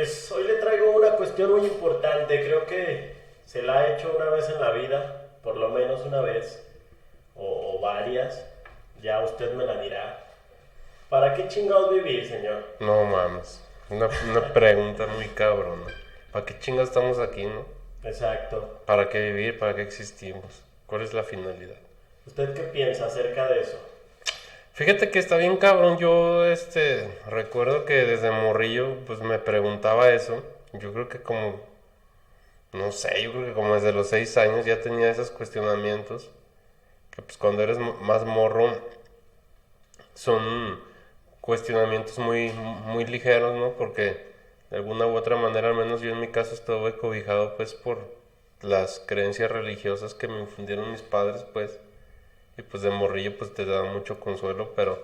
Pues hoy le traigo una cuestión muy importante. Creo que se la ha hecho una vez en la vida, por lo menos una vez, o varias. Ya usted me la dirá. ¿Para qué chingados vivir, señor? No mames. Una pregunta muy cabrona. ¿Para qué chingas estamos aquí, no? Exacto. ¿Para qué vivir? ¿Para qué existimos? ¿Cuál es la finalidad? ¿Usted qué piensa acerca de eso? Fíjate que está bien cabrón. Yo, recuerdo que desde morrillo, pues me preguntaba eso. Yo creo que como, no sé, yo creo que como desde los 6 años ya tenía esos cuestionamientos. Que pues cuando eres más morro son cuestionamientos muy ligeros, ¿no? Porque de alguna u otra manera, al menos yo en mi caso estuve cobijado pues por las creencias religiosas que me infundieron mis padres, pues. Y pues de morrillo pues te da mucho consuelo, pero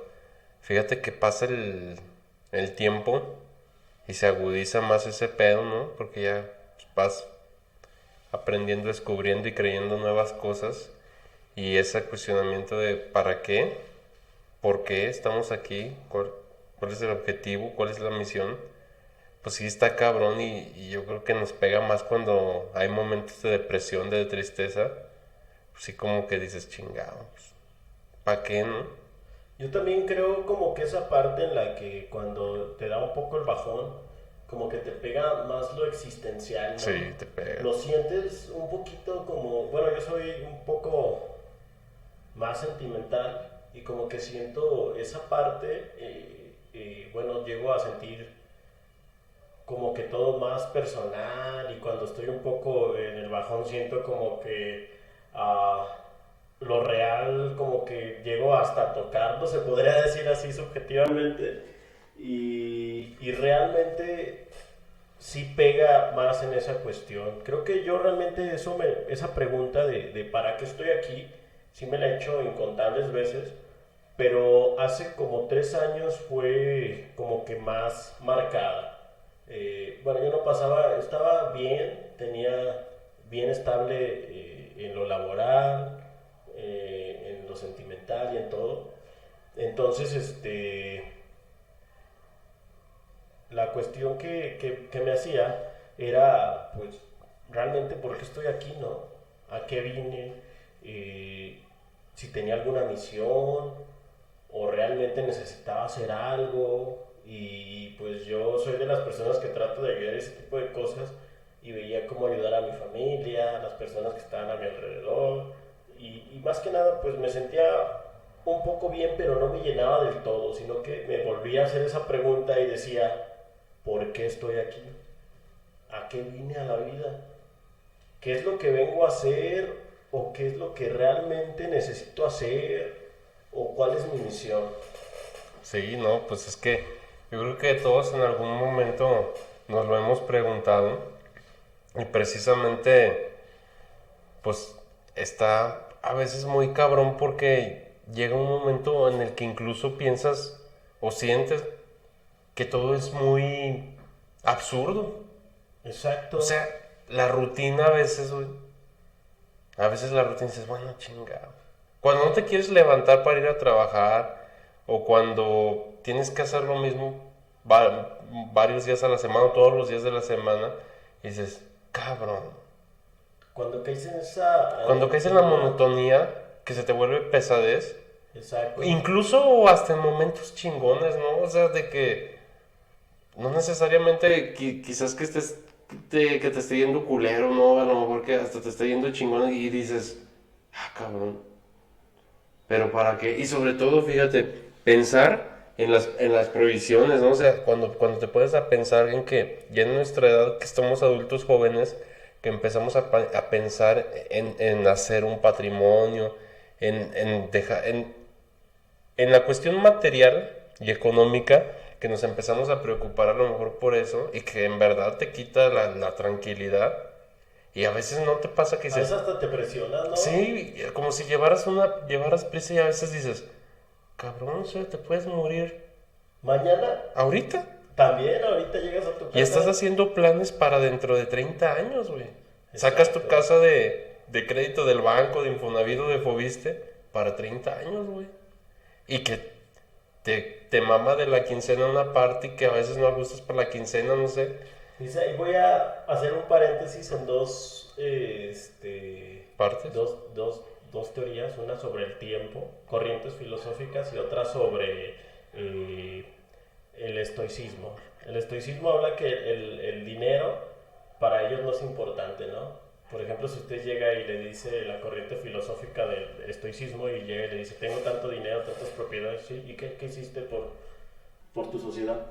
fíjate que pasa el tiempo y se agudiza más ese pedo, ¿no? Porque ya pues, vas aprendiendo, descubriendo y creyendo nuevas cosas. Y ese cuestionamiento de ¿para qué? ¿Por qué estamos aquí? ¿Cuál es el objetivo? ¿Cuál es la misión? Pues sí está cabrón y yo creo que nos pega más cuando hay momentos de depresión, de tristeza. Pues sí como que dices, chingado, pues, ¿para qué, no? Yo también creo como que esa parte en la que cuando te da un poco el bajón, como que te pega más lo existencial, ¿no? Sí, te pega. Lo sientes un poquito como, bueno, yo soy un poco más sentimental y como que siento esa parte, bueno, llego a sentir como que todo más personal y cuando estoy un poco en el bajón siento como que ah, lo real como que llego hasta tocarlo, se podría decir así subjetivamente y realmente sí pega más en esa cuestión. Creo que yo realmente esa pregunta de para qué estoy aquí, sí me la he hecho incontables veces, pero hace como 3 años fue como que más marcada. Bueno, yo no pasaba, estaba bien, tenía bien estable en lo laboral, en lo sentimental y en todo. Entonces, la cuestión que me hacía era, pues, realmente, ¿por qué estoy aquí, no? ¿A qué vine? Eh, si tenía alguna misión o realmente necesitaba hacer algo. Y pues yo soy de las personas que trato de ayudar a ese tipo de cosas y veía cómo ayudar a mi familia, a las personas que estaban a mi alrededor. Y más que nada, pues me sentía un poco bien, pero no me llenaba del todo, sino que me volvía a hacer esa pregunta y decía, ¿por qué estoy aquí? ¿A qué vine a la vida? ¿Qué es lo que vengo a hacer? ¿O qué es lo que realmente necesito hacer? ¿O cuál es mi misión? Sí, no, pues es que yo creo que todos en algún momento nos lo hemos preguntado y precisamente pues está a veces muy cabrón porque llega un momento en el que incluso piensas o sientes que todo es muy absurdo. O Exacto. sea, la rutina a veces, güey, a veces la rutina dices, bueno, chingado. Cuando no te quieres levantar para ir a trabajar o cuando tienes que hacer lo mismo varios días a la semana o todos los días de la semana, y dices, cabrón. Cuando caes en esa Cuando caes en la rutina, monotonía, que se te vuelve pesadez, exacto. incluso hasta en momentos chingones, ¿no? O sea, de que no necesariamente quizás que que te esté yendo culero, ¿no? A lo mejor que hasta te esté yendo chingón y dices, ah, cabrón. Pero ¿para qué? Y sobre todo, fíjate, pensar en las provisiones, ¿no? O sea, cuando te puedes a pensar en que ya en nuestra edad, que estamos adultos jóvenes, que empezamos a pensar en hacer un patrimonio, en la cuestión material y económica, que nos empezamos a preocupar a lo mejor por eso y que en verdad te quita la tranquilidad. Y a veces no te pasa que A veces dices, hasta te presionas, ¿no? sí, como si llevaras prisa y a veces dices, cabrón, o sea, te puedes morir Mañana ahorita. también, ahorita llegas a tu Y estás casa. haciendo planes para dentro de 30 años, güey. Sacas tu Exacto. casa de crédito del banco, de Infonavit o de Fobiste para 30 años, güey. Y que te mama de la quincena una parte y que a veces no ajustas para la quincena, no sé. Dice, y voy a hacer un paréntesis en ¿Partes? dos teorías, una sobre el tiempo, corrientes filosóficas, y otra sobre eh, el estoicismo. El estoicismo habla que el dinero para ellos no es importante, ¿no? Por ejemplo, si usted llega y le dice la corriente filosófica del estoicismo y llega y le dice, tengo tanto dinero, tantas propiedades, ¿sí? ¿Y qué hiciste por tu sociedad?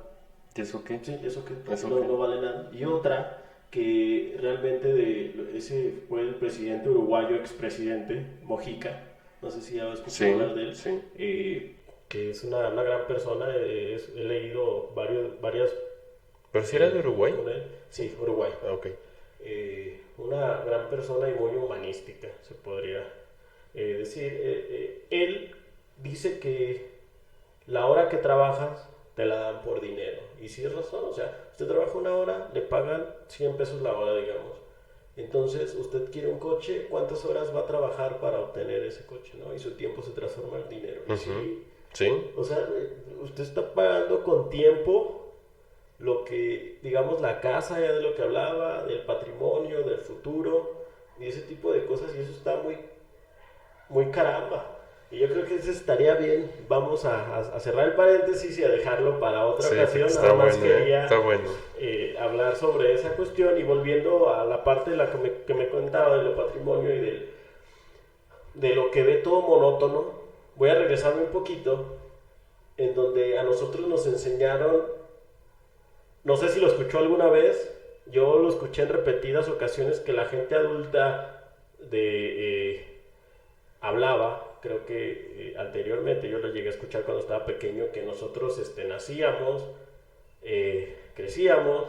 ¿Eso qué? Sí, eso que ¿Eso no, qué? no vale nada. Y otra que realmente ese fue el presidente uruguayo, expresidente, Mojica, no sé si has escuchado hablar de él, sí. que es una gran persona, he leído varias ¿Pero si era de Uruguay? con él, sí, Uruguay. Ah, ok. Una gran persona y muy humanística, se podría decir. Él dice que la hora que trabajas te la dan por dinero. Y sí es razón, o sea, usted trabaja una hora, le pagan 100 pesos la hora, digamos. Entonces, usted quiere un coche, ¿cuántas horas va a trabajar para obtener ese coche, no? Y su tiempo se transforma en dinero. Y sí, Sí. o sea, usted está pagando con tiempo lo que, digamos, la casa, ya de lo que hablaba, del patrimonio, del futuro, y ese tipo de cosas, y eso está muy caramba. Y yo creo que eso estaría bien. Vamos a cerrar el paréntesis y a dejarlo para otra Sí, ocasión. está Nada más bueno, quería está bueno. hablar sobre esa cuestión y volviendo a la parte de la que me contaba de lo patrimonio y de lo que ve todo monótono. Voy a regresarme un poquito en donde a nosotros nos enseñaron, no sé si lo escuchó alguna vez, yo lo escuché en repetidas ocasiones, que la gente adulta hablaba, creo que anteriormente yo lo llegué a escuchar cuando estaba pequeño, que nosotros nacíamos, crecíamos,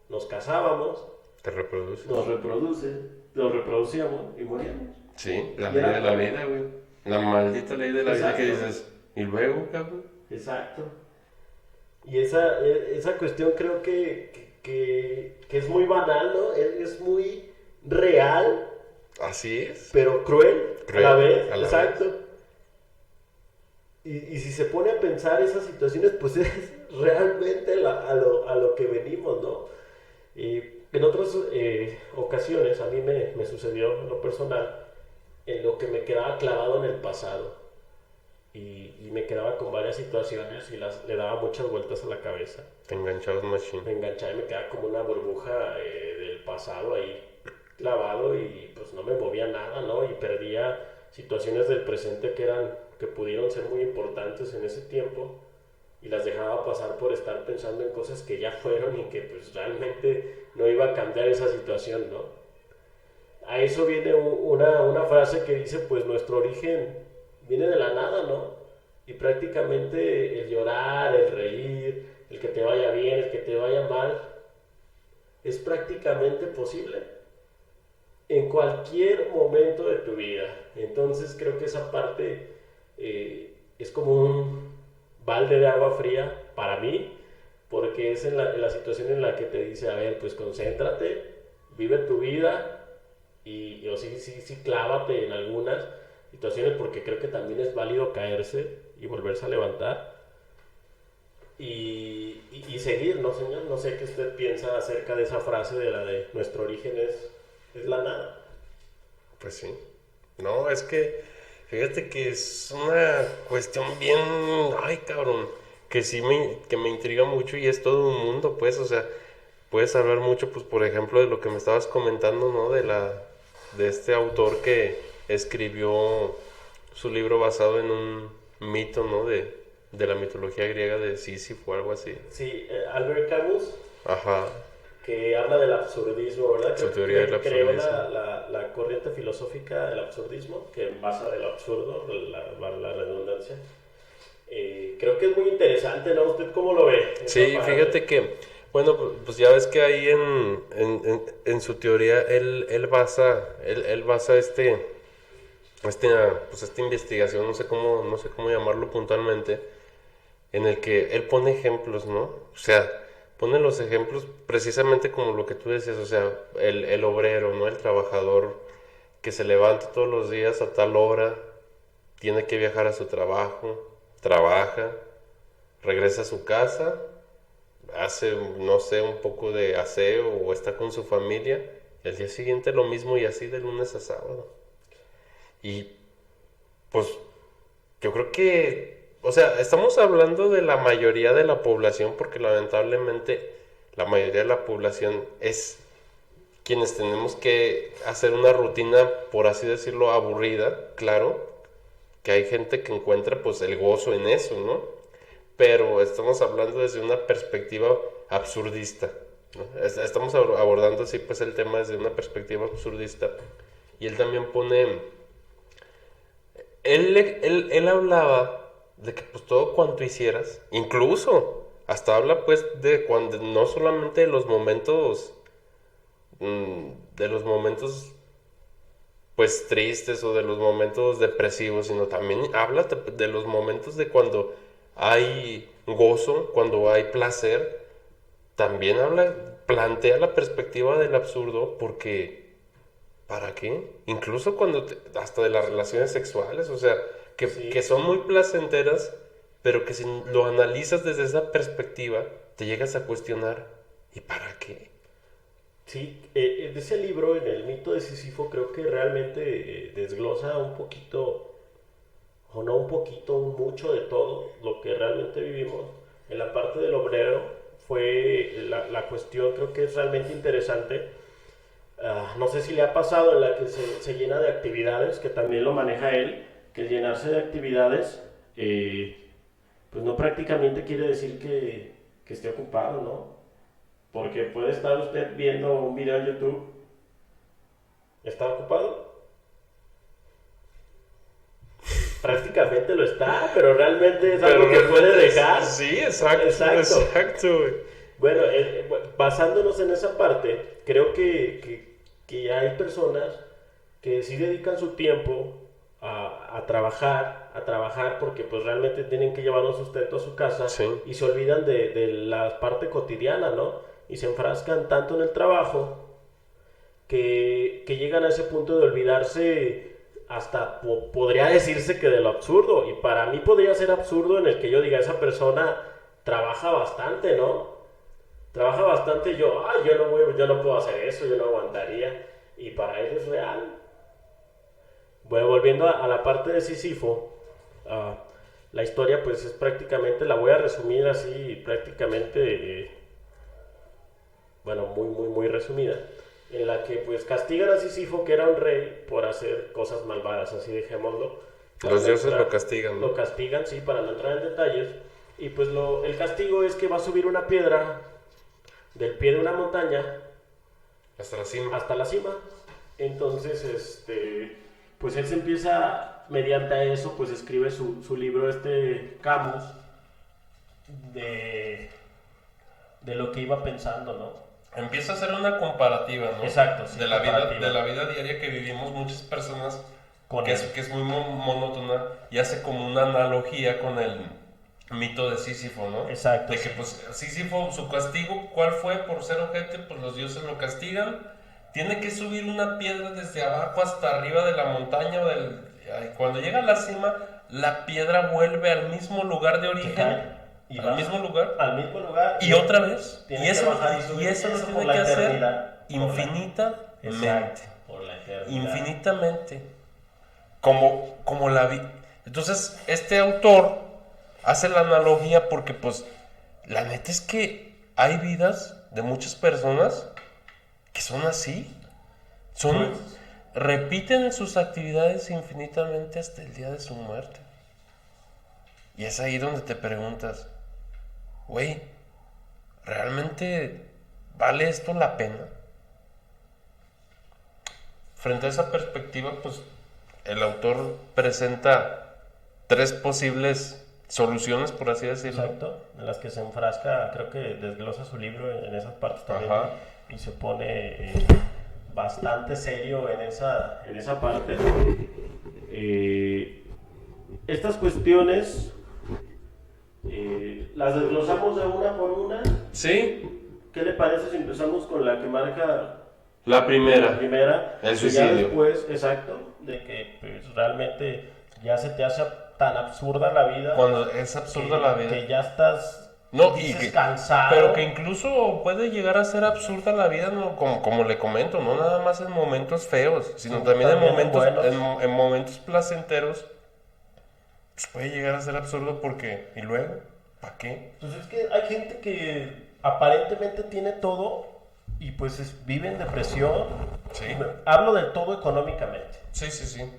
nos casábamos, Te reproduce. nos reproducíamos y moríamos. Sí, la Y ley era de la todo. vida, güey. La maldita ley de la vida que Exacto. dices. ¿Y luego, cabrón? Exacto. Y esa cuestión creo que es muy banal, ¿no? Es muy real, Así es. pero cruel, Cruel, a la vez. a la Exacto. Y si se pone a pensar esas situaciones, pues es realmente a lo que venimos, ¿no? Y en otras ocasiones a mí me sucedió en lo personal, en lo que me quedaba clavado en el pasado. Y me quedaba con varias situaciones y le daba muchas vueltas a la cabeza. Te enganchabas machín. Me enganchaba y me quedaba como una burbuja del pasado ahí clavado y pues no me movía nada, ¿no? Y perdía situaciones del presente que pudieron ser muy importantes en ese tiempo y las dejaba pasar por estar pensando en cosas que ya fueron y que pues realmente no iba a cambiar esa situación, ¿no? A eso viene una frase que dice pues nuestro origen viene de la nada, ¿no? Y prácticamente el llorar, el reír, el que te vaya bien, el que te vaya mal, es prácticamente posible en cualquier momento de tu vida. Entonces creo que esa parte es como un balde de agua fría para mí, porque es en la situación en la que te dice, a ver, pues concéntrate, vive tu vida o sí, clávate en algunas situaciones, porque creo que también es válido caerse y volverse a levantar y seguir, ¿no, señor? No sé qué usted piensa acerca de esa frase de la de nuestro origen es la nada. Pues sí. No, es que, fíjate que es una cuestión bien, ay, cabrón, que me intriga mucho y es todo un mundo, pues, o sea, puedes hablar mucho, pues, por ejemplo, de lo que me estabas comentando, ¿no? De este autor que escribió su libro basado en un mito, ¿no? De la mitología griega de Sísifo o algo así. Sí, Albert Camus, Ajá, que habla del absurdismo, ¿verdad? su Creo teoría del que creó absurdismo. la corriente filosófica del absurdismo, que basa del absurdo, la redundancia. Creo que es muy interesante, ¿no? ¿Usted cómo lo ve? Esa Sí, parte. fíjate que, bueno, pues ya ves que ahí en su teoría él basa pues esta investigación, no sé cómo llamarlo puntualmente, en el que él pone ejemplos, ¿no? O sea, pone los ejemplos precisamente como lo que tú decías, o sea, el obrero, ¿no? El trabajador que se levanta todos los días a tal hora, tiene que viajar a su trabajo, trabaja, regresa a su casa, hace, no sé, un poco de aseo o está con su familia, y al día siguiente lo mismo y así de lunes a sábado. Y pues yo creo que, o sea, estamos hablando de la mayoría de la población porque lamentablemente la mayoría de la población es quienes tenemos que hacer una rutina, por así decirlo, aburrida, claro, que hay gente que encuentra pues el gozo en eso, ¿no? Pero estamos hablando desde una perspectiva absurdista, ¿no? Estamos abordando así pues el tema desde una perspectiva absurdista. Y él también pone, él hablaba de que pues todo cuanto hicieras, incluso hasta habla pues de cuando no solamente de los momentos pues tristes o de los momentos depresivos, sino también habla de los momentos de cuando hay gozo, cuando hay placer. También plantea la perspectiva del absurdo porque ¿para qué? Incluso hasta de las relaciones sexuales, o sea, Sí. que son muy placenteras, pero que si lo analizas desde esa perspectiva, te llegas a cuestionar, ¿y para qué? Sí, en ese libro, en el mito de Sísifo, creo que realmente desglosa un poquito, o no un poquito, un mucho de todo lo que realmente vivimos. En la parte del obrero fue la cuestión, creo que es realmente interesante. No sé si le ha pasado en la que se llena de actividades, que también lo maneja él, que llenarse de actividades, pues no prácticamente quiere decir que esté ocupado, ¿no? Porque puede estar usted viendo un video en YouTube. ¿Está ocupado? Prácticamente lo está, pero realmente es algo que puede dejar. Sí, exacto, Exacto. exacto, güey. Bueno, basándonos en esa parte, creo que hay personas que sí dedican su tiempo a trabajar porque pues realmente tienen que llevar un sustento a su casa Sí. y se olvidan de la parte cotidiana, ¿no? Y se enfrascan tanto en el trabajo que llegan a ese punto de olvidarse hasta podría decirse que de lo absurdo. Y para mí podría ser absurdo en el que yo diga, esa persona trabaja bastante, ¿no? Trabaja bastante y yo, ay, yo no puedo hacer eso, yo no aguantaría. Y para él es real. Bueno, volviendo a la parte de Sísifo, la historia pues es prácticamente, la voy a resumir así, prácticamente, bueno, muy resumida, en la que pues castigan a Sísifo, que era un rey, por hacer cosas malvadas, así dejémoslo. Los dioses lo castigan, ¿no? Lo castigan, sí, para no entrar en detalles. Y pues el castigo es que va a subir una piedra del pie de una montaña Hasta la cima. hasta la cima. Entonces, pues él se empieza, mediante eso, pues escribe su libro, Camus, de lo que iba pensando, ¿no? Empieza a hacer una comparativa, ¿no? Exacto, sí, de la vida, comparativa. de la vida diaria que vivimos muchas personas, Con que él. es muy monótona, y hace como una analogía con el mito de Sísifo, ¿no? Exacto, De que sí. pues Sísifo, su castigo, ¿cuál fue? Por ser ojete, pues los dioses lo castigan. Tiene que subir una piedra desde abajo hasta arriba de la montaña cuando llega a la cima, la piedra vuelve al mismo lugar de Se origen. cae y Al baja mismo lugar. al mismo lugar Y otra vez. tiene Y que eso, bajar y subir. y eso lo Eso tiene por la que hacer eternidad. infinitamente. Exacto, por la eternidad. Infinitamente. Como la vida. Entonces, este autor hace la analogía porque, pues, la neta es que hay vidas de muchas personas que son así. Pues, Repiten sus actividades infinitamente hasta el día de su muerte. Y es ahí donde te preguntas, güey, ¿realmente vale esto la pena? Frente a esa perspectiva, pues el autor presenta 3 posibles soluciones, por así decirlo. exacto, en las que se enfrasca, creo que desglosa su libro en esas partes también. Ajá. Y se pone bastante serio en esa parte. Estas cuestiones las desglosamos de una por una. Sí, ¿Qué le parece si empezamos con la que marca la la primera. primera? El Y suicidio. ya después, exacto, de que pues, realmente ya se te hace tan absurda la vida. Cuando es absurda la vida. Que ya estás No, dices cansado. pero que incluso puede llegar a ser absurda la vida, ¿no? Como le comento, no nada más en momentos feos, sino también en momentos, en momentos placenteros, pues puede llegar a ser absurdo porque, ¿y luego? ¿Para qué? Pues es que hay gente que aparentemente tiene todo y pues vive en depresión. Sí. Hablo del todo económicamente. Sí, sí, sí.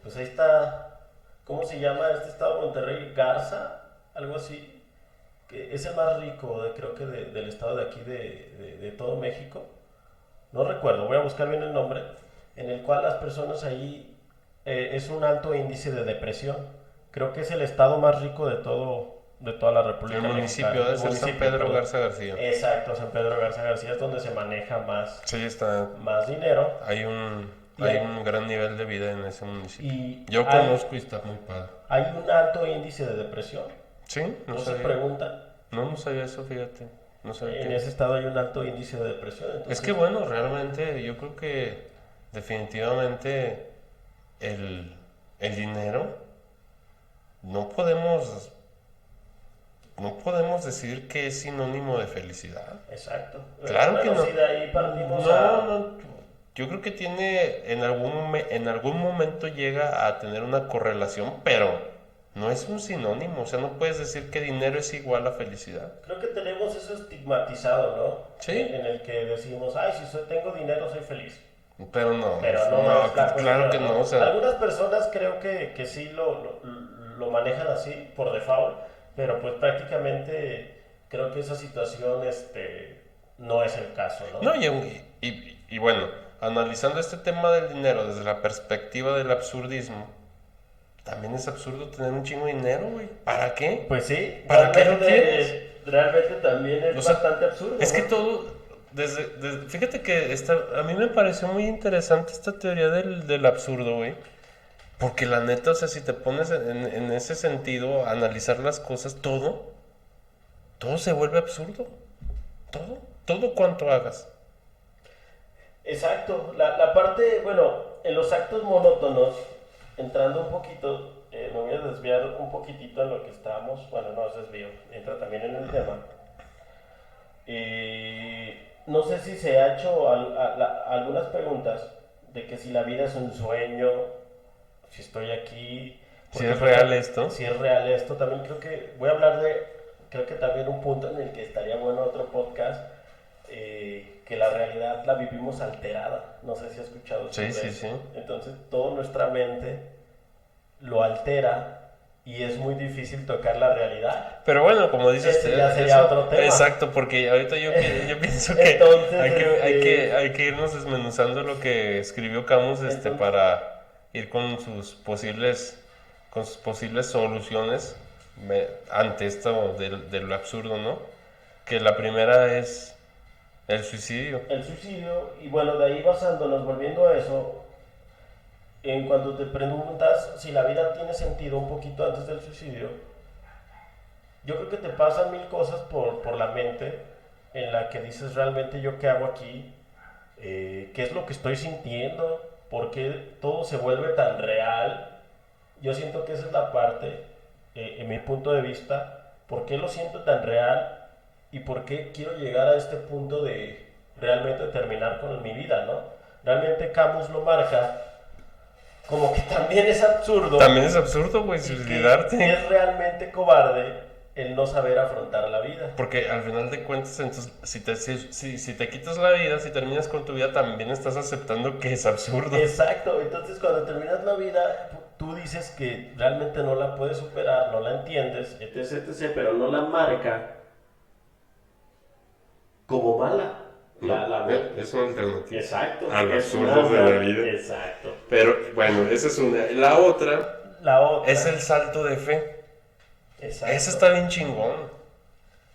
Pues ahí está, ¿cómo se llama este estado de Monterrey? Garza, algo así. Que es el más rico, creo que del estado de aquí, de todo México. No recuerdo, voy a buscar bien el nombre. En el cual las personas ahí es un alto índice de depresión. Creo que es el estado más rico de toda la República El municipio Mexicana. debe ser San Pedro Garza García. Exacto, San Pedro Garza García es donde se maneja más, Sí, está. más dinero. Hay un gran nivel de vida en ese municipio. Yo hay, conozco y está muy padre. Hay un alto índice de depresión. Sí, no se preguntan. No sabía eso, fíjate. No sabía en ese estado hay un alto índice de depresión. Entonces... Es que bueno, realmente yo creo que definitivamente el dinero no podemos decir que es sinónimo de felicidad. Exacto. Claro que no. Si de ahí partimos no. Yo creo que tiene en algún momento llega a tener una correlación, pero no es un sinónimo. O sea, no puedes decir que dinero es igual a felicidad. Creo que tenemos eso estigmatizado, ¿no? Sí. En el que decimos, ay, si tengo dinero soy feliz. Pero no. Pero no, claro que no. O sea, algunas personas creo que sí lo manejan así, por default, pero pues prácticamente creo que esa situación no es el caso, ¿no? No, y bueno, analizando este tema del dinero desde la perspectiva del absurdismo, también es absurdo tener un chingo de dinero, güey. ¿Para qué? Pues sí. ¿Para qué lo quieres? Realmente también es bastante absurdo. Es ¿no? que todo... fíjate que a mí me pareció muy interesante esta teoría del absurdo, güey. Porque la neta, o sea, si te pones en ese sentido a analizar las cosas, todo se vuelve absurdo. Todo cuanto hagas. Exacto. La parte, bueno, en los actos monótonos, entrando un poquito, me voy a desviar un poquitito en lo que estábamos, bueno, no es desvío, entra también en el tema. No sé si se ha hecho algunas preguntas de que si la vida es un sueño, si estoy aquí. Si es real esto. Si es real esto, también voy a hablar creo que también un punto en el que estaría bueno otro podcast, que la realidad la vivimos alterada. No sé si has escuchado sobre eso. Sí. Entonces, toda nuestra mente lo altera y es muy difícil tocar la realidad. Pero bueno, como dices, ya sería otro tema. Exacto, porque ahorita yo pienso que entonces, hay que irnos desmenuzando lo que escribió Camus para ir con sus posibles soluciones ante esto de lo absurdo, ¿no? Que la primera es el suicidio. El suicidio, y bueno, de ahí basándonos, volviendo a eso, en cuando te preguntas si la vida tiene sentido un poquito antes del suicidio, yo creo que te pasan mil cosas por la mente, en la que dices realmente yo qué hago aquí, qué es lo que estoy sintiendo, por qué todo se vuelve tan real. Yo siento que esa es la parte, en mi punto de vista, por qué lo siento tan real y por qué quiero llegar a este punto de realmente terminar con mi vida, ¿no? Realmente Camus lo marca como que también es absurdo. También es absurdo, güey, suicidarte. Que es realmente cobarde el no saber afrontar la vida. Porque al final de cuentas, entonces, si te quitas la vida, si terminas con tu vida, también estás aceptando que es absurdo. Exacto, entonces cuando terminas la vida, tú dices que realmente no la puedes superar, no la entiendes, etc, pero no la marca como mala. Es una alternativa. Exacto. Al absurdo de la vida. Exacto. Pero bueno, esa es una. La otra es el salto de fe. Exacto. Esa está bien chingón.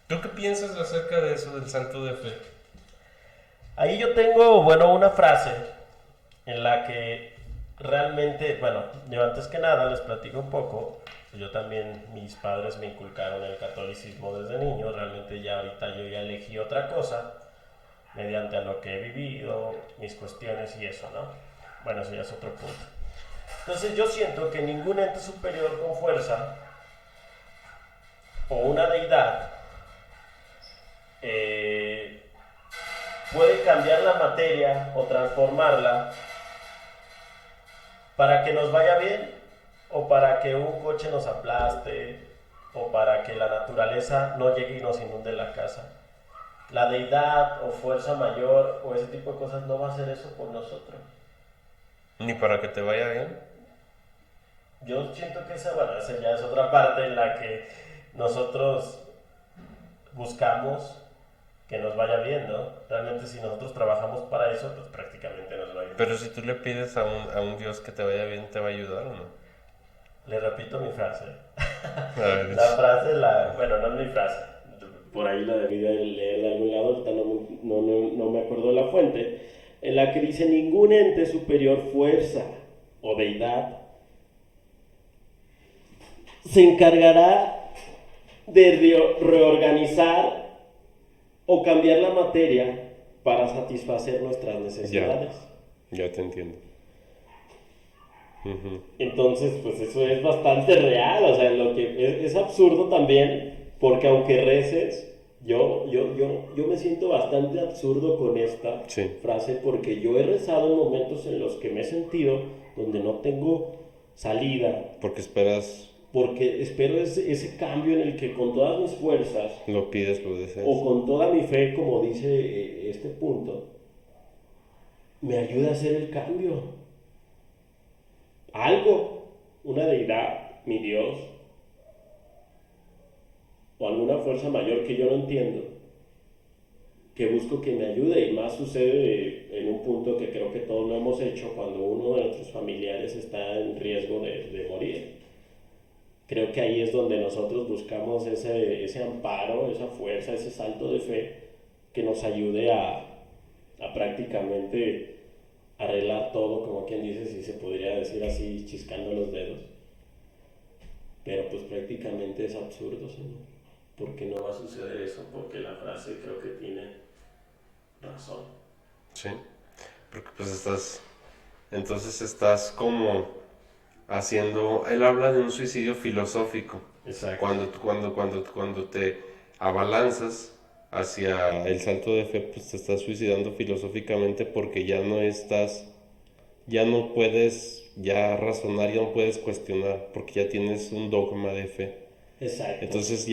¿Tú qué piensas acerca de eso, del salto de fe? Ahí yo tengo, bueno, una frase en la que realmente, bueno, yo antes que nada les platico un poco. Yo también, mis padres me inculcaron el catolicismo desde niño. Realmente ya ahorita yo ya elegí otra cosa mediante a lo que he vivido, mis cuestiones y eso, ¿no? Bueno, eso ya es otro punto. Entonces yo siento que ningún ente superior con fuerza o una deidad eh, puede cambiar la materia o transformarla para que nos vaya bien o para que un coche nos aplaste o para que la naturaleza no llegue y nos inunde la casa. La deidad o fuerza mayor o ese tipo de cosas no va a hacer eso por nosotros. Ni para que te vaya bien. Yo siento que esa ya es otra parte en la que nosotros buscamos que nos vaya bien, ¿no? Realmente si nosotros trabajamos para eso, pues prácticamente nos va a ir bien. Pero si tú le pides a un Dios que te vaya bien, ¿te va a ayudar o no? Le repito mi frase. A ver, La frase, bueno, no es mi frase. Por ahí la debí de leer de algún lado, ahorita no me acuerdo de la fuente, en la que dice: ningún ente superior, fuerza o deidad se encargará de reorganizar o cambiar la materia para satisfacer nuestras necesidades. Ya te entiendo. Entonces, pues eso es bastante real, o sea, lo que es absurdo también, porque aunque reces, yo me siento bastante absurdo con esta frase, porque yo he rezado en momentos en los que me he sentido donde no tengo salida. Porque espero ese cambio en el que con todas mis fuerzas, lo pides, lo deseas. o con toda mi fe, como dice este punto, me ayude a hacer el cambio. Algo, una deidad, mi Dios, o alguna fuerza mayor que yo no entiendo, que busco que me ayude. Y más sucede en un punto que creo que todos lo hemos hecho, cuando uno de nuestros familiares está en riesgo de morir. Creo que ahí es donde nosotros buscamos ese amparo, esa fuerza, ese salto de fe que nos ayude a prácticamente arreglar todo, como quien dice, si se podría decir así, chiscando los dedos. Pero pues prácticamente es absurdo, Señor. Porque no va a suceder eso, porque la frase creo que tiene razón. Sí, porque pues estás como haciendo, él habla de un suicidio filosófico. Exacto. Cuando te abalanzas hacia el salto de fe, pues te estás suicidando filosóficamente, porque ya no puedes ya razonar, ya no puedes cuestionar, porque ya tienes un dogma de fe. Exacto. Entonces o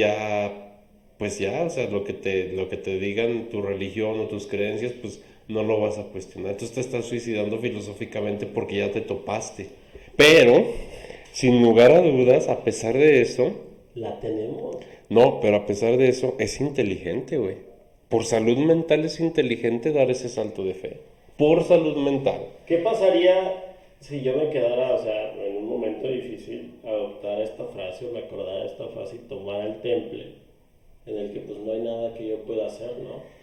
sea, lo que te digan tu religión o tus creencias, pues no lo vas a cuestionar. Entonces te estás suicidando filosóficamente porque ya te topaste. Pero, sin lugar a dudas, a pesar de eso... La tenemos. No, pero a pesar de eso, es inteligente, güey. Por salud mental es inteligente dar ese salto de fe. Por salud mental. ¿Qué pasaría si yo me quedara, o sea, en un momento difícil, adoptar esta frase o me acordara de esta frase y tomar el temple, en el que pues no hay nada que yo pueda hacer, ¿no?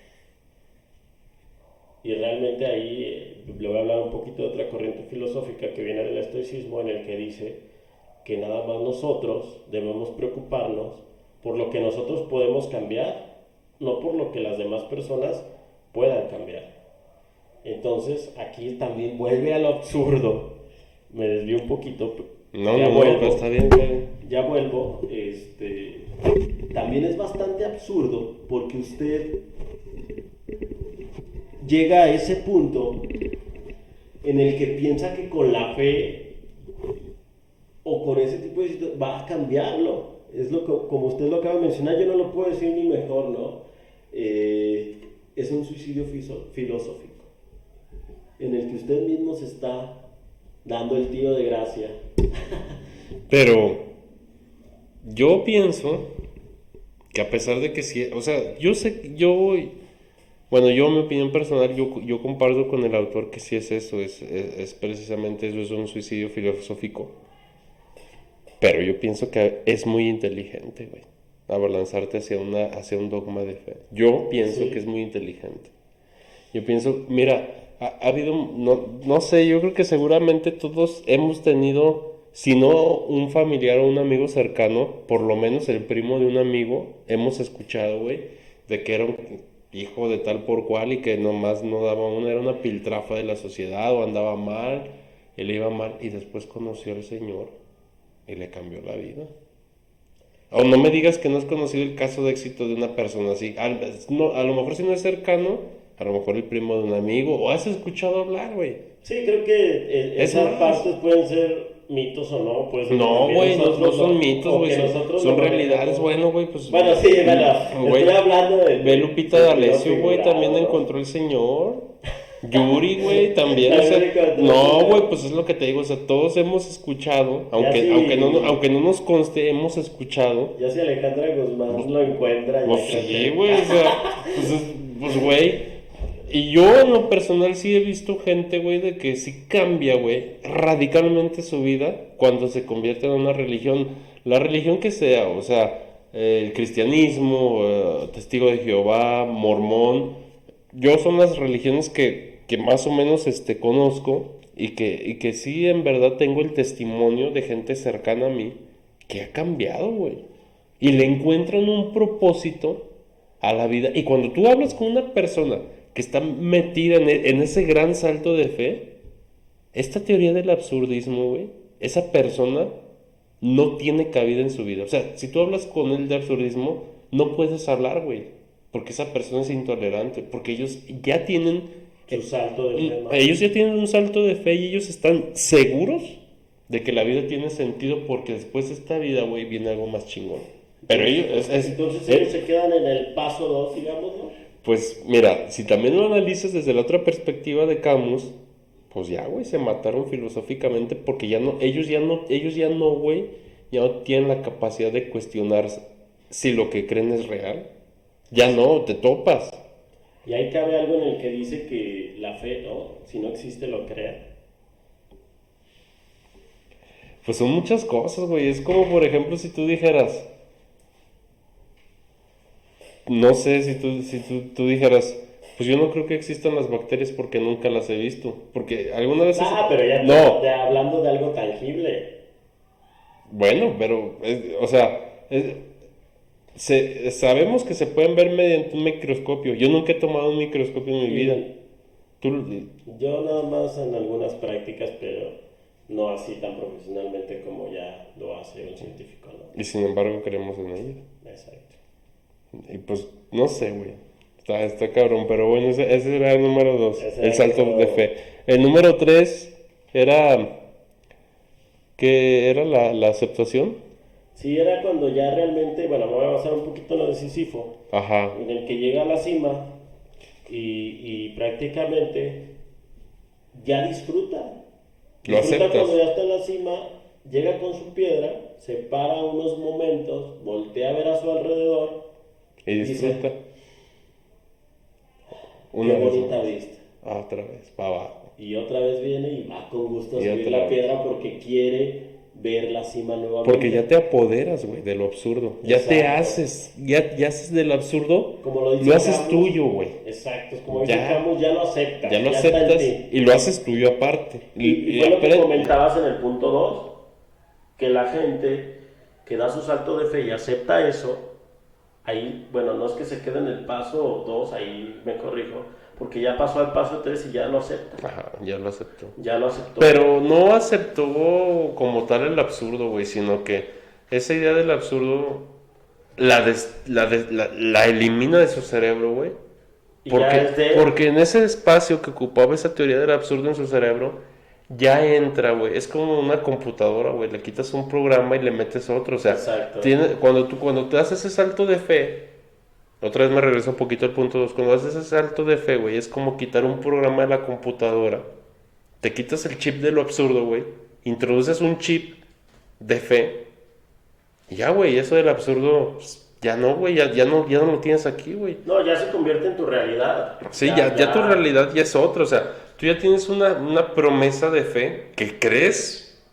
Y realmente ahí le voy a hablar un poquito de otra corriente filosófica que viene del estoicismo, en el que dice que nada más nosotros debemos preocuparnos por lo que nosotros podemos cambiar, no por lo que las demás personas puedan cambiar. Entonces aquí también vuelve a lo absurdo. Me desvío un poquito. Pero está bien. Ya vuelvo. También es bastante absurdo, porque usted llega a ese punto en el que piensa que con la fe o con ese tipo de situaciones va a cambiarlo. Como usted lo acaba de mencionar, yo no lo puedo decir ni mejor, ¿no? Es un suicidio filosófico, en el que usted mismo se está dando el tiro de gracia. Pero yo pienso que a pesar de que sí, o sea, mi opinión personal, yo comparto con el autor que sí es eso, es precisamente eso, es un suicidio filosófico. Pero yo pienso que es muy inteligente, güey, abalanzarte hacia un dogma de fe. Yo pienso que es muy inteligente. Yo pienso, mira, ha habido, no sé, yo creo que seguramente todos hemos tenido, si no un familiar o un amigo cercano, por lo menos el primo de un amigo, hemos escuchado, güey, de que era un hijo de tal por cual y que nomás no daba una, era una piltrafa de la sociedad, o andaba mal, él iba mal, y después conoció al Señor y le cambió la vida. O no me digas que no has conocido el caso de éxito de una persona así. A lo mejor si no es cercano, a lo mejor el primo de un amigo, o has escuchado hablar, güey. Sí, creo que Es esas más. partes pueden ser mitos o no, pues No, también güey, no, no nosotros son mitos, o güey, que son, nosotros son lo realidades. manejamos. Bueno, güey, pues, Bueno, sí, bueno, güey, estoy hablando ve Lupita de estilo D'Alessio, güey, también figurado, ¿no? encontró el señor. Yuri, güey, también, o También sea, me encontré el no, güey, señor. pues es lo que te digo, o sea, todos hemos escuchado, Ya aunque no nos conste, hemos escuchado. ya si Alejandra Guzmán lo encuentra, Pues ya creo sí, que... güey, o sea, pues, güey. Y yo en lo personal sí he visto gente, güey, de que sí cambia, güey, radicalmente su vida cuando se convierte en una religión, la religión que sea, o sea, el cristianismo, testigo de Jehová, mormón. Yo son las religiones que más o menos conozco y que sí en verdad tengo el testimonio de gente cercana a mí que ha cambiado, güey. Y le encuentran un propósito a la vida. Y cuando tú hablas con una persona que está metida en ese gran salto de fe, esta teoría del absurdismo, güey, esa persona no tiene cabida en su vida. O sea, si tú hablas con él de absurdismo, no puedes hablar, güey, porque esa persona es intolerante, porque ellos ya tienen, Su salto de fe, ¿no? ellos ya tienen un salto de fe y ellos están seguros de que la vida tiene sentido porque después de esta vida, güey, viene algo más chingón. Pero ellos, Entonces ellos se quedan en el paso 2, digamos, ¿no? pues mira, si también lo analizas desde la otra perspectiva de Camus, pues ya, güey, se mataron filosóficamente porque ellos ya no, güey, ya no tienen la capacidad de cuestionar si lo que creen es real. Ya no, te topas. Y ahí cabe algo en el que dice que la fe, ¿no? Si no existe, lo crea. Pues son muchas cosas, güey. Es como, por ejemplo, si tú dijeras, no sé, si tú dijeras, pues yo no creo que existan las bacterias porque nunca las he visto. Porque alguna vez... Ah, pero ya No, hablando de algo tangible. bueno, pero, o sea, sabemos que se pueden ver mediante un microscopio. Yo nunca he tomado un microscopio en mi vida. Y Tú, yo nada más en algunas prácticas, pero no así tan profesionalmente como ya lo hace un científico, ¿no? y sin embargo creemos en ella. Exacto. Y pues, no sé, güey. Está cabrón, pero bueno, ese era el número 2, Ese el era salto como- de fe. El número 3 era, ¿qué era la aceptación? Sí, era cuando ya realmente, bueno, me voy a basar un poquito en lo de Sísifo, Ajá, en el que llega a la cima y prácticamente ya disfruta. lo Disfruta aceptas. cuando ya está en la cima, llega con su piedra, se para unos momentos, voltea a ver a su alrededor, Y dice, disfruta. qué Una vez bonita más. vista. Otra vez, para abajo. Y otra vez viene y va con gusto a Y subir otra la vez. piedra porque quiere ver la cima nuevamente. Porque ya te apoderas, güey, de lo absurdo. Ya te Exacto. haces, ya haces del absurdo, Como lo dice lo haces Camus, tuyo, güey. Exacto, es como dice Ya. Camus, ya lo aceptas. Ya lo está en aceptas ti. y lo haces tuyo aparte. Y fue lo que comentabas en el punto 2, que la gente que da su salto de fe y acepta eso, ahí, bueno, no es que se quede en el paso 2, ahí me corrijo, porque ya pasó al paso 3 y ya lo acepta. Ajá, ya lo aceptó. Ya lo aceptó. Pero no aceptó como tal el absurdo, güey, sino que esa idea del absurdo la elimina de su cerebro, güey. Y ya es de- Porque en ese espacio que ocupaba esa teoría del absurdo en su cerebro, ya entra, güey. Es como una computadora, güey. Le quitas un programa y le metes otro. O sea, Exacto. cuando te haces ese salto de fe, otra vez me regreso un poquito al punto 2. Cuando haces ese salto de fe, güey, es como quitar un programa de la computadora. Te quitas el chip de lo absurdo, güey. Introduces un chip de fe. Y ya, güey, eso del absurdo, pues, ya no, güey. Ya no lo tienes aquí, güey. No, ya se convierte en tu realidad. Sí, ya tu realidad ya es otra. O sea, tú ya tienes una promesa de fe que crees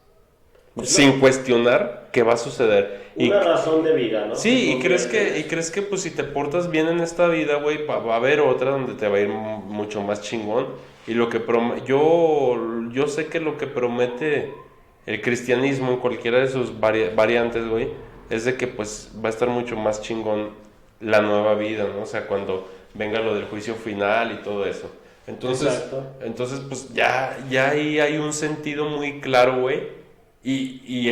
sin cuestionar que va a suceder. Una razón de vida, ¿no? Sí, Se y crees convierte. que pues si te portas bien en esta vida, güey, va a haber otra donde te va a ir mucho más chingón. Y lo que yo sé que lo que promete el cristianismo en cualquiera de sus variantes, güey, es de que pues va a estar mucho más chingón la nueva vida, ¿no? O sea, cuando venga lo del juicio final y todo eso. Exacto. Entonces pues ya ahí hay un sentido muy claro, güey, Y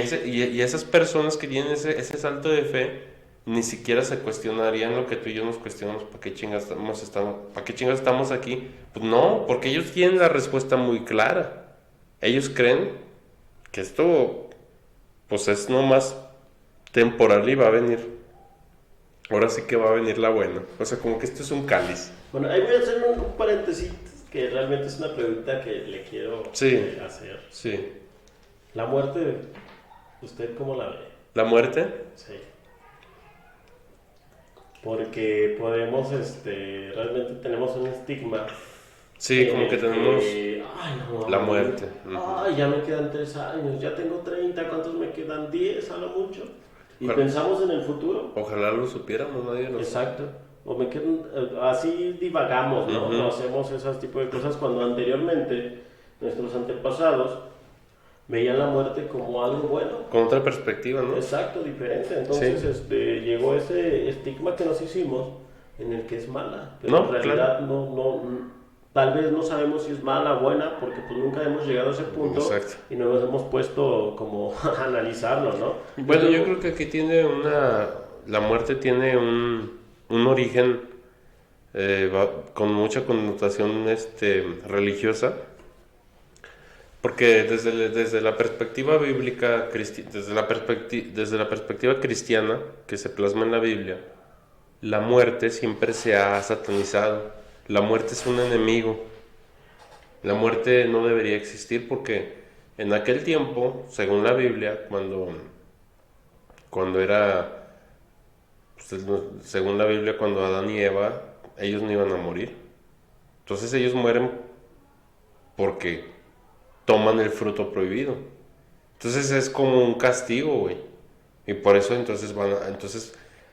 esas personas que tienen ese salto de fe ni siquiera se cuestionarían lo que tú y yo nos cuestionamos, ¿para qué chingas estamos aquí? Pues no, porque ellos tienen la respuesta muy clara. Ellos creen que esto pues es nomás temporal y va a venir. Ahora sí que va a venir la buena. O sea, como que esto es un cáliz. Bueno, ahí voy a hacer un paréntesis que realmente es una pregunta que le quiero Sí, hacer. sí. La muerte, ¿usted cómo la ve? ¿La muerte? Sí. Porque podemos, realmente tenemos un estigma Sí, como que tenemos ay, no, la muerte. Ay, ya me quedan 3 años, ya tengo 30, ¿cuántos me quedan? 10 a lo mucho. Y Ojalá, pensamos en el futuro. ojalá lo supiéramos, nadie lo sabe. Exacto. O me quedan, así divagamos, ¿no? Ujú. O hacemos esos tipos de cosas cuando anteriormente nuestros antepasados veían la muerte como algo bueno. Con otra perspectiva, ¿no? Exacto, diferente. Entonces, Sí. llegó ese estigma que nos hicimos en el que es mala, pero No, en realidad no, tal vez no sabemos si es mala o buena, porque pues nunca hemos llegado a ese punto Exacto. y no nos hemos puesto como a analizarlo, ¿no? Bueno, yo creo que aquí la muerte tiene un origen con mucha connotación religiosa, porque desde la perspectiva bíblica, desde la perspectiva cristiana que se plasma en la Biblia, la muerte siempre se ha satanizado. La muerte es un enemigo. La muerte no debería existir porque en aquel tiempo, según la Biblia, cuando era, según la Biblia, cuando Adán y Eva, ellos no iban a morir. Entonces ellos mueren porque toman el fruto prohibido. Entonces es como un castigo, güey. Y por eso entonces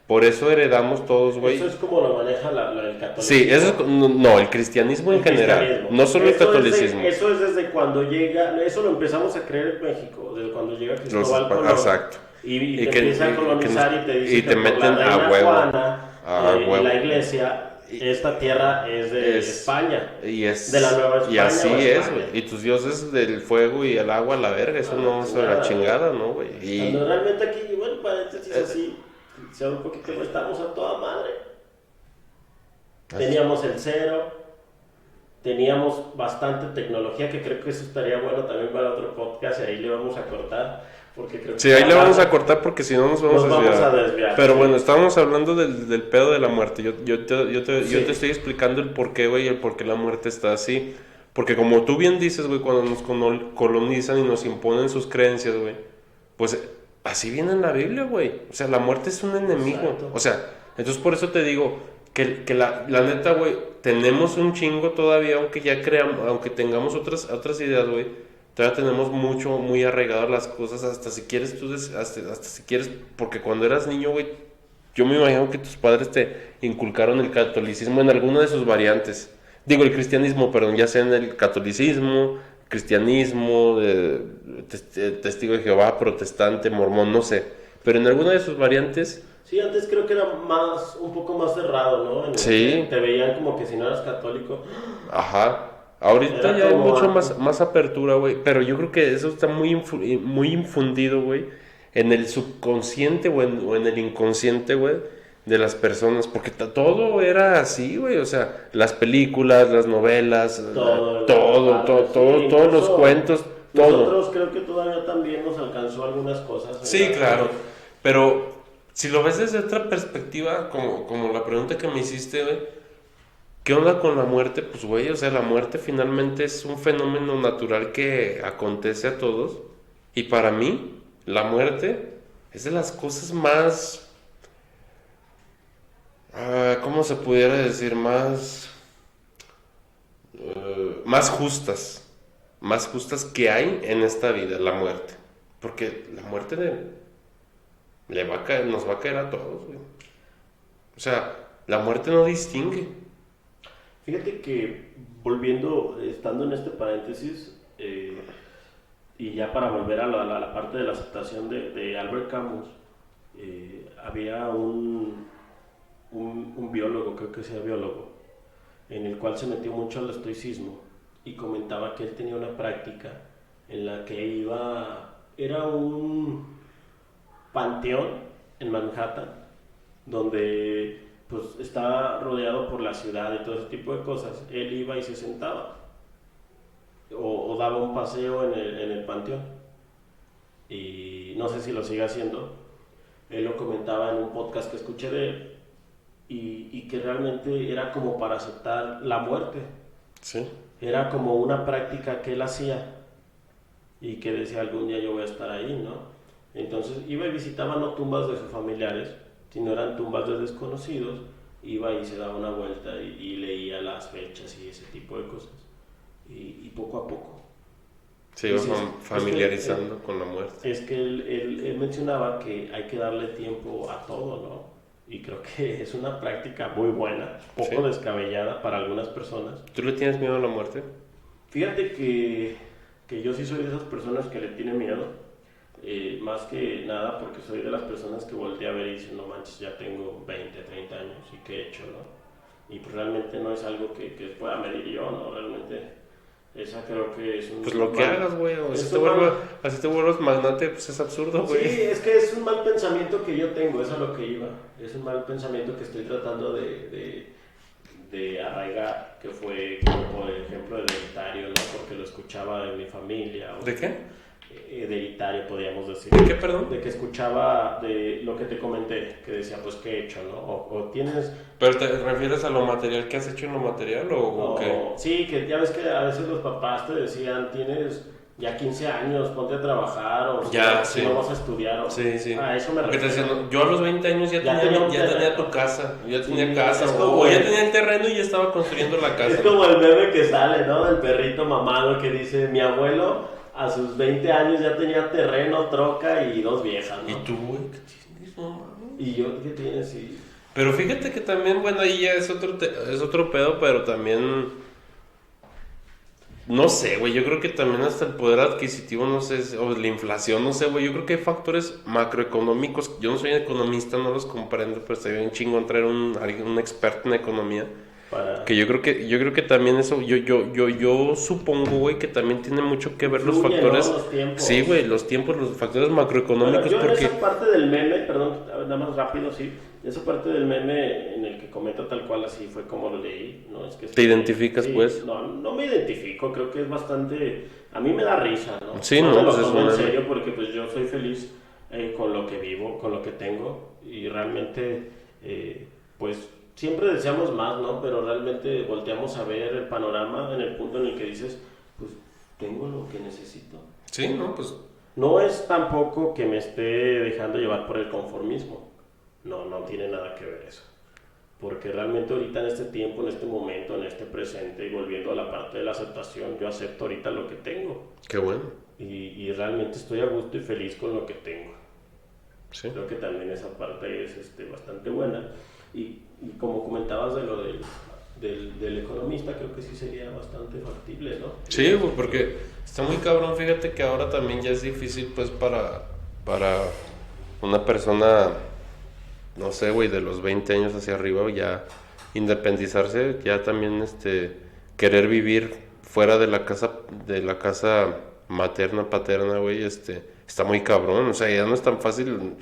por eso heredamos todos, güey. Eso es como lo maneja el catolicismo. Sí, no, el cristianismo en general, cristianismo. no solo el catolicismo. Eso es desde cuando llega, eso lo empezamos a creer en México, desde cuando llega Cristóbal Colón. Exacto. Y te empieza a colonizar y te dice y te que por meten la reina a huevo. Juana A y huevo. la iglesia, esta tierra es de España. De la Nueva España. Y así o es, España. güey. Y tus dioses del fuego y el agua, la verga, eso no es la chingada, ¿no, güey? Cuando realmente aquí, bueno, paréntesis así, sea un poquito, estamos a toda madre. Teníamos el cero, teníamos bastante tecnología, que creo que eso estaría bueno también para otro podcast, y ahí le vamos a cortar, porque creo que... Sí, ahí le vamos a cortar porque si no nos vamos a desviar. Pero sí. bueno, estábamos hablando del pedo de la muerte. Yo Sí. te estoy explicando el por qué, güey, y el por qué la muerte está así. Porque como tú bien dices, güey, cuando nos colonizan y nos imponen sus creencias, güey, pues así viene en la Biblia, güey. O sea, la muerte es un enemigo. Exacto. O sea, entonces por eso te digo que la neta, güey, tenemos un chingo todavía, aunque tengamos otras ideas, güey. Todavía tenemos mucho, muy arraigadas las cosas, hasta si quieres hasta si quieres, porque cuando eras niño, güey, yo me imagino que tus padres te inculcaron el catolicismo en alguna de sus variantes. Digo, el cristianismo, perdón, ya sea en el catolicismo, cristianismo, testigo de Jehová, protestante, mormón, no sé. Pero en alguna de sus variantes... Sí, antes creo que era un poco más cerrado, ¿no? Sí. Te veían como que si no eras católico. Ajá. Ahorita Era ya hay como mucho antes. más apertura, güey. Pero yo creo que eso está muy infundido, güey, en el subconsciente o en el inconsciente, güey, de las personas. Porque todo era así, güey. O sea, las películas, las novelas, todos los cuentos, todo. Nosotros creo que todavía también nos alcanzó algunas cosas. Sí, claro. Pero si lo ves desde otra perspectiva, como la pregunta que me hiciste, güey. ¿Qué onda con la muerte? Pues, güey, o sea, la muerte finalmente es un fenómeno natural que acontece a todos. Y para mí, la muerte es de las cosas más, ¿cómo se pudiera decir? Más justas. Más justas que hay en esta vida, la muerte. Porque la muerte nos va a caer a todos, güey. O sea, la muerte no distingue. Fíjate que volviendo, estando en este paréntesis, y ya para volver a la parte de la aceptación de Albert Camus, había un biólogo, creo que sea biólogo, en el cual se metió mucho al estoicismo y comentaba que él tenía una práctica en la que iba era un panteón en Manhattan, donde pues estaba rodeado por la ciudad y todo ese tipo de cosas. Él iba y se sentaba, o daba un paseo en el panteón. Y no sé si lo sigue haciendo. Él lo comentaba en un podcast que escuché de él, y que realmente era como para aceptar la muerte. Sí. Era como una práctica que él hacía y que decía algún día yo voy a estar ahí, ¿no? Entonces iba y visitaba no tumbas de sus familiares, sino eran tumbas de desconocidos, iba y se daba una vuelta y leía las fechas y ese tipo de cosas. Y poco a poco. Se iba Dices, familiarizando con la muerte. Es que él mencionaba que hay que darle tiempo a todo, ¿no? Y creo que es una práctica muy buena, poco Sí. descabellada para algunas personas. ¿Tú le tienes miedo a la muerte? Fíjate que yo sí soy de esas personas que le tienen miedo, más que nada porque soy de las personas que voltea a ver y dicen, no manches, ya tengo 20, 30 años y qué he hecho, ¿no? Y pues realmente no es algo que pueda medir yo, ¿no? Realmente esa creo que es un... Pues lo que hagas, güey. O es si te un mal- así te vuelves magnate, pues es absurdo, Sí, güey. es que es un mal pensamiento que yo tengo, es a lo que iba. Es un mal pensamiento que estoy tratando de arraigar, que fue como por ejemplo hereditario, ¿no? Porque lo escuchaba de mi familia. ¿De qué? Hereditario, podríamos decir. ¿De qué, perdón? De que escuchaba de lo que te comenté, que decía, pues, ¿qué he hecho, no? O tienes... ¿Pero te refieres a lo material que has hecho en lo material o qué? Sí, que ya ves que a veces los papás te decían, tienes ya 15 años, ponte a trabajar, o Ya, si sí. no vas a estudiar, o... Sí, sí. A eso me Porque te refiero. decían, yo a los 20 años ya Ya tenía, tenía un ya tenía terreno. tu casa, ya Sí, tenía casa, es o, como o ya el- tenía el terreno y ya estaba construyendo la casa. Es como el meme que sale, ¿no? Del perrito mamado que dice, mi abuelo a sus 20 años ya tenía terreno, troca y 2 viejas, ¿no? ¿Y tú, güey? ¿Qué tienes? No mames. Y yo, ¿qué tienes? Y... Pero fíjate que también, bueno, ahí ya es otro pedo, pero también, no sé, güey, yo creo que también hasta el poder adquisitivo, no sé, o la inflación, no sé, güey, yo creo que hay factores macroeconómicos, yo no soy economista, no los comprendo, pero estaría bien chingón traer un experto en economía, Para... que yo creo que también eso, yo supongo, güey, que también tiene mucho que ver los Influye, factores, ¿no? Los tiempos. sí, güey, los tiempos, los factores Bueno, macroeconómicos, yo en porque, esa parte del meme, perdón, nada más rápido, sí, esa parte del meme en el que comenta tal cual así fue como lo leí, ¿no? Es que ¿te identificas, sí, pues? no me identifico, creo que es bastante, a mí me da risa, ¿no? Sí, no no, me lo pues es tomo en una- serio porque pues yo soy feliz con lo que vivo, con lo que tengo y realmente pues siempre deseamos más, ¿no? Pero realmente volteamos a ver el panorama en el punto en el que dices, pues tengo lo que necesito. Sí, no, pues... No es tampoco que me esté dejando llevar por el conformismo. No tiene nada que ver eso. Porque realmente ahorita en este tiempo, en este momento, en este presente, y volviendo a la parte de la aceptación, yo acepto ahorita lo que tengo. Qué bueno. Y realmente estoy a gusto y feliz con lo que tengo. Sí. Creo que también esa parte es bastante buena. Y como comentabas de lo del economista, creo que sí sería bastante factible, ¿no? Sí, güey, porque está muy cabrón, fíjate que ahora también ya es difícil pues para una persona, no sé, güey, de los 20 años hacia arriba ya independizarse, ya también querer vivir fuera de la casa materna, paterna, güey, está muy cabrón, o sea, ya no es tan fácil.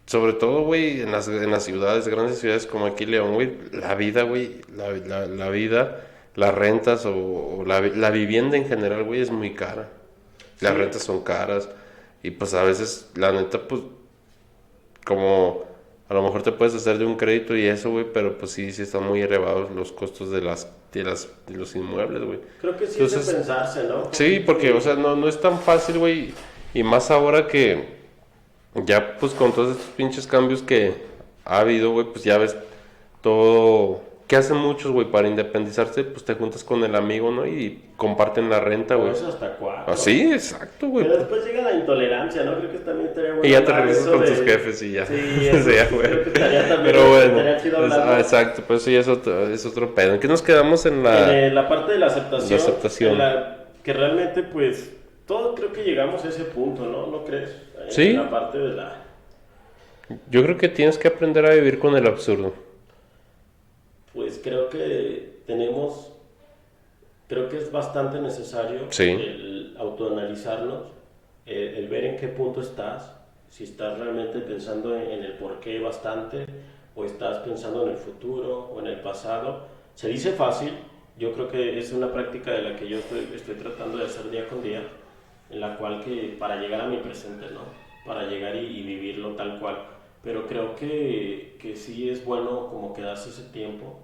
Sobre todo, güey, en las ciudades, grandes ciudades como aquí León, güey, la vida, güey, la vida, las rentas o la vivienda en general, güey, es muy cara. Las Sí. rentas son caras y pues a veces, la neta, pues, como a lo mejor te puedes hacer de un crédito y eso, güey, pero pues sí están muy elevados los costos de los inmuebles, güey. Creo que sí es Entonces, de pensarse, ¿no? sí, porque, o sea, no es tan fácil, güey, y más ahora que ya pues con todos estos pinches cambios que ha habido, güey, pues ya ves todo. ¿Qué hacen muchos, güey, para independizarse? Pues te juntas con el amigo, ¿no? Y comparten la renta, O güey. eso hasta 4. Así, exacto, güey. Pero después llega la intolerancia, ¿no? Creo que también estaría bueno. Y ya te hablar regresas eso con tus de- jefes y ya. Sí, eso Sí, ya, sí, güey. creo que estaría también. Pero bueno, estaría chido hablarlo. exacto, pues eso ya es otro pedo. ¿En qué nos quedamos en En la...? la parte de la aceptación. La aceptación. Que realmente, pues, todos creo que llegamos a ese punto, ¿no? ¿No crees? Sí. En la parte de la... Yo creo que tienes que aprender a vivir con el absurdo. Pues creo que creo que es bastante necesario Sí. el autoanalizarnos el ver en qué punto estás, si estás realmente pensando en el por qué bastante, o estás pensando en el futuro o en el pasado. Se dice fácil, yo creo que es una práctica de la que yo estoy tratando de hacer día con día, en la cual que para llegar a mi presente, ¿no? Para llegar y vivirlo tal cual. Pero creo que sí es bueno como que darse ese tiempo,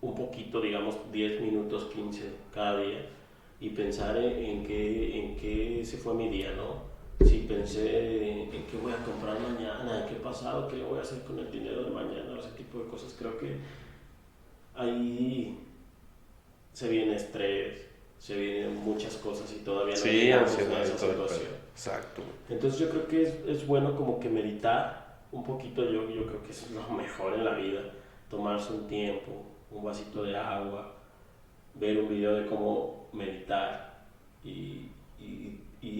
un poquito, digamos 10 minutos, 15 cada día, y pensar en qué se fue mi día, ¿no? Si pensé en qué voy a comprar mañana, en qué pasado, qué le voy a hacer con el dinero de mañana, ese tipo de cosas. Creo que ahí se viene estrés, se vienen muchas cosas y todavía no Sí, llegamos ansiedad a y esa todo el pedo. situación. Exacto. Entonces yo creo que es bueno como que meditar un poquito, yo creo que eso es lo mejor en la vida, tomarse un tiempo, un vasito de agua, ver un video de cómo meditar y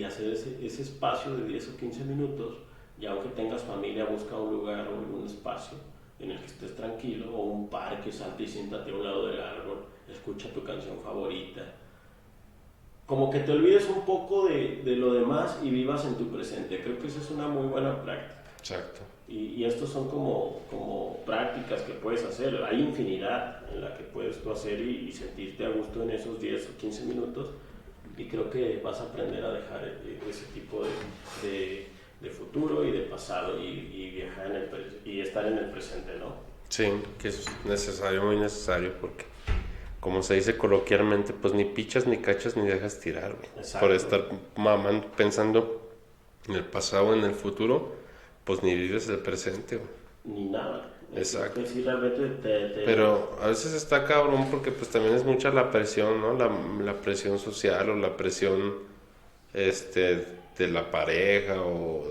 hacer ese espacio de 10 o 15 minutos, y aunque tengas familia, busca un lugar o algún espacio en el que estés tranquilo, o un parque, salte y siéntate a un lado del árbol, escucha tu canción favorita, como que te olvides un poco de lo demás y vivas en tu presente. Creo que esa es una muy buena práctica. Exacto. Y estos son como prácticas que puedes hacer. Hay infinidad en la que puedes tú hacer y sentirte a gusto en esos 10 o 15 minutos. Y creo que vas a aprender a dejar ese tipo de futuro y de pasado y viajar y estar en el presente, ¿no? Sí, que es necesario, muy necesario, porque como se dice coloquialmente, pues ni pichas, ni cachas, ni dejas tirar, güey. Exacto. Por estar mamando, pensando en el pasado o en el futuro, pues ni vives el presente, güey. Ni nada. Exacto. Creo que sí, realmente Pero a veces está cabrón porque pues también es mucha la presión, ¿no? La presión social o la presión de la pareja o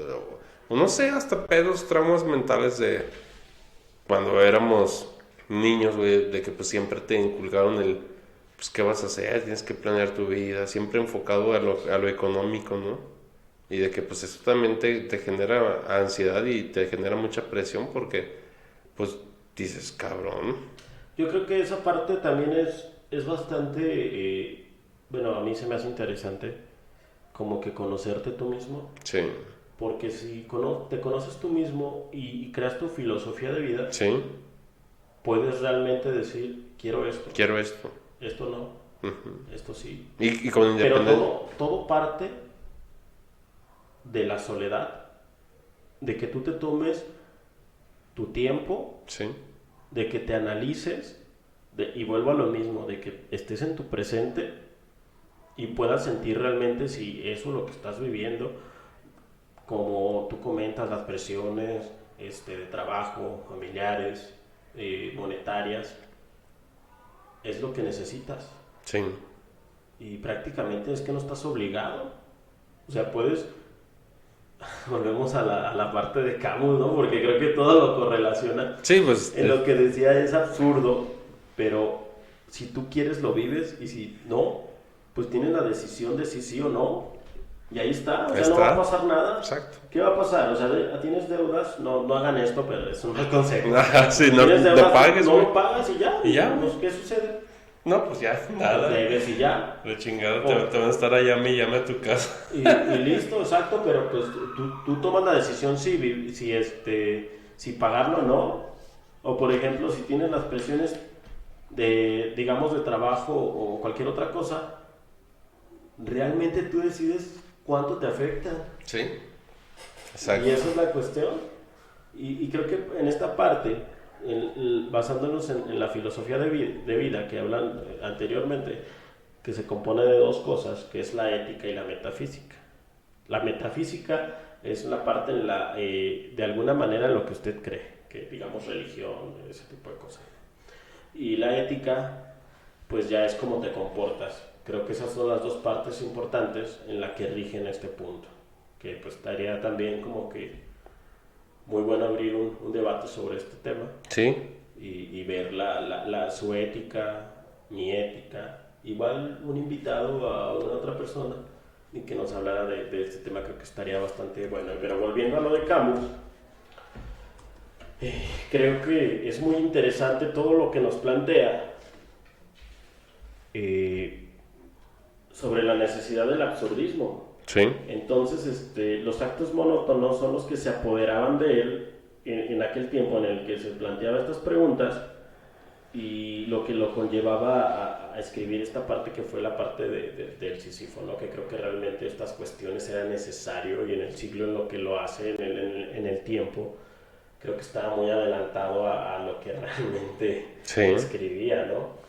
no sé, hasta pedos, traumas mentales de cuando éramos niños, güey, de que pues siempre te inculcaron pues qué vas a hacer, tienes que planear tu vida, siempre enfocado a lo económico, ¿no? Y de que pues eso también te genera ansiedad y te genera mucha presión porque pues dices, cabrón. Yo creo que esa parte también es bastante, bueno, a mí se me hace interesante como que conocerte tú mismo, Sí, porque si te conoces tú mismo y creas tu filosofía de vida, sí, puedes realmente decir, quiero quiero esto. esto no, Ujú. esto sí. Y con Pero independencia. todo parte de la soledad, de que tú te tomes tu tiempo, Sí, de que te analices, y vuelvo a lo mismo, de que estés en tu presente y puedas sentir realmente si eso lo que estás viviendo, como tú comentas, las presiones de trabajo, familiares, monetarias, es lo que necesitas. sí. Y prácticamente es que no estás obligado. O sea, puedes, volvemos a la parte de Camus, ¿no? Porque creo que todo lo correlaciona. Sí, pues. En lo que decía es absurdo, pero si tú quieres lo vives y si no, pues tienes la decisión de si sí o no. Y ahí está, o sea, no va a pasar nada. Exacto. ¿Qué va a pasar? O sea, ¿tienes deudas? No, no hagan esto, pero es un mal consejo. Sí, no, ¿Tienes deudas? no pagues, no güey. lo pagas y ya. Y ya, Pues, güey. ¿qué sucede? No, pues ya, nada. Debes y ya. De chingada, Oh. te van a estar allá, me llame a tu casa. Y listo, exacto, pero pues tú tomas la decisión si pagarlo o no. O por ejemplo, si tienes las presiones digamos, de trabajo o cualquier otra cosa, realmente tú decides cuánto te afecta. Sí, exacto. Y esa es la cuestión. Y creo que en esta parte, basándonos en la filosofía de vida que hablan anteriormente, que se compone de dos cosas, que es la ética y la metafísica. La metafísica es la parte de alguna manera en lo que usted cree, que digamos religión, ese tipo de cosas. Y la ética, pues ya es cómo te comportas. Creo que esas son las dos partes importantes en la que rigen este punto. Que pues estaría también como que muy bueno abrir un debate sobre este tema. Sí, Y ver su ética, mi ética. Igual un invitado a una otra persona y que nos hablara de este tema, creo que estaría bastante bueno. Pero volviendo a lo de Camus, creo que es muy interesante todo lo que nos plantea sobre la necesidad del absurdismo. Sí. Entonces, los actos monótonos son los que se apoderaban de él en aquel tiempo en el que se planteaba estas preguntas y lo que lo conllevaba a escribir esta parte que fue la parte del Sísifo, ¿no? Que creo que realmente estas cuestiones eran necesario y en el siglo en lo que lo hace, en el tiempo, creo que estaba muy adelantado a lo que realmente escribía, ¿no?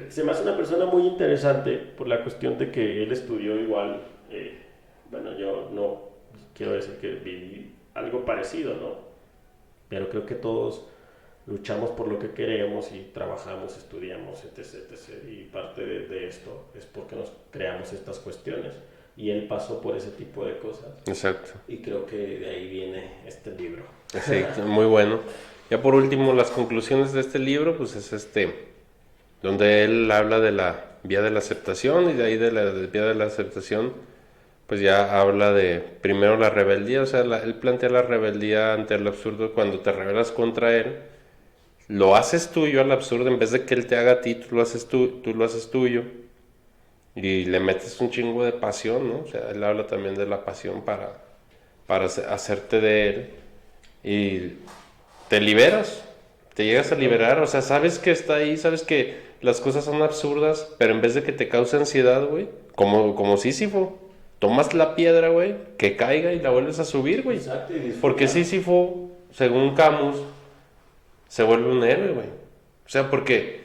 Se me hace una persona muy interesante por la cuestión de que él estudió igual, bueno, yo no quiero decir que viví algo parecido, ¿no? Pero creo que todos luchamos por lo que queremos y trabajamos, estudiamos, etc. Y parte de esto es porque nos creamos estas cuestiones. Y él pasó por ese tipo de cosas. Exacto. Y creo que de ahí viene este libro. Sí, muy bueno. Ya por último, las conclusiones de este libro, pues es donde él habla de la vía de la aceptación y de ahí de la vía de la aceptación, pues ya habla de primero la rebeldía, o sea, él plantea la rebeldía ante el absurdo cuando te rebelas contra él, lo haces tuyo al absurdo, en vez de que él te haga a ti, tú lo haces tuyo y le metes un chingo de pasión, ¿no? O sea, él habla también de la pasión para hacerte de él y te liberas, te llegas a liberar, o sea, sabes que está ahí, sabes que las cosas son absurdas, pero en vez de que te cause ansiedad, güey, como Sísifo, tomas la piedra, güey, que caiga y la vuelves a subir, güey. Exacto, Porque Sísifo, según Camus, se vuelve un héroe, güey. O sea, porque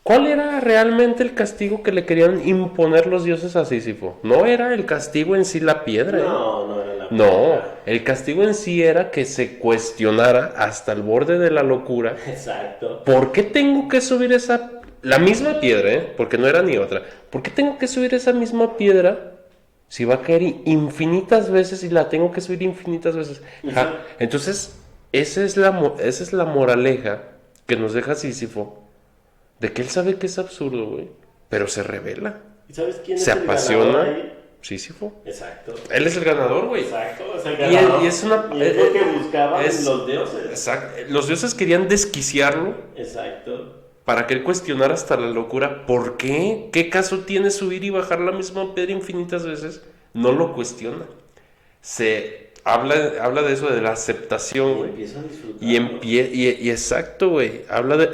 ¿cuál era realmente el castigo que le querían imponer los dioses a Sísifo? No era el castigo en sí la piedra, no era la piedra. No, el castigo en sí era que se cuestionara hasta el borde de la locura. Exacto. ¿Por qué tengo que subir la misma piedra, porque no era ni otra? ¿Por qué tengo que subir esa misma piedra si va a caer infinitas veces y la tengo que subir infinitas veces? Entonces, esa es la moraleja que nos deja Sísifo, de que él sabe que es absurdo, güey, pero se revela. ¿Y sabes quién se es el apasiona. ganador ahí? Sísifo. Exacto. Él es el ganador, güey. Exacto, es el ganador. Y es lo que buscaban los dioses. Exacto. Los dioses querían desquiciarlo. Exacto. Para que él cuestionara hasta la locura. ¿Por qué? ¿Qué caso tiene subir y bajar la misma piedra infinitas veces? No lo cuestiona. Se habla de eso, de la aceptación, güey. Y empieza a disfrutar. Y exacto, güey.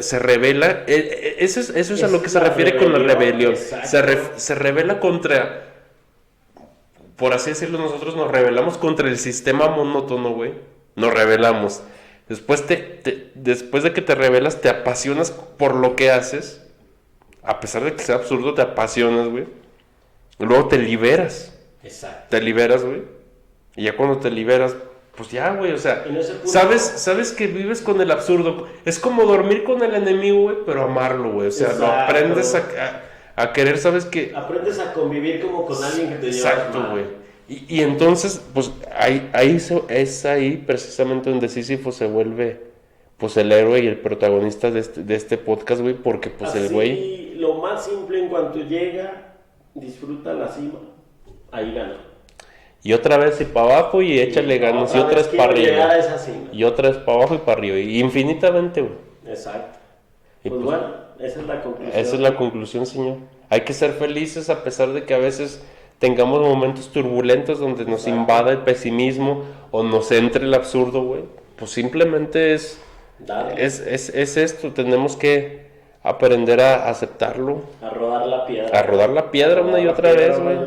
Se revela. Eso es a lo que se refiere con la rebelión. Se revela contra. Por así decirlo, nosotros nos rebelamos contra el sistema monótono, güey. Nos rebelamos. Después de que te rebelas, te apasionas por lo que haces. A pesar de que sea absurdo, te apasionas, güey. Luego te liberas. Exacto. Te liberas, güey. Y ya cuando te liberas, pues ya, güey, o sea, sabes que vives con el absurdo. Es como dormir con el enemigo, güey, pero amarlo, güey. O sea, lo aprendes a querer, ¿sabes qué? Aprendes a convivir como con alguien que te lleva. Exacto, güey. Y entonces, pues, es ahí precisamente donde Sísifo se vuelve, pues, el héroe y el protagonista de este podcast, güey, porque, pues, así, el güey... lo más simple, en cuanto llega, disfruta la cima, ahí gana. Y otra vez y para abajo y échale ganas, y otra vez para arriba. Y otra vez para abajo y para arriba, y infinitamente, güey. Exacto. Y pues bueno, esa es la conclusión. Esa es la conclusión, señor. Hay que ser felices a pesar de que a veces tengamos momentos turbulentos donde nos invada el pesimismo o nos entre el absurdo, güey. Pues simplemente es esto, tenemos que aprender a aceptarlo. A rodar la piedra. A rodar la piedra una y otra vez, güey.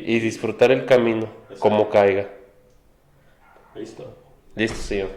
Y disfrutar el camino, como caiga. Listo. Listo, señor.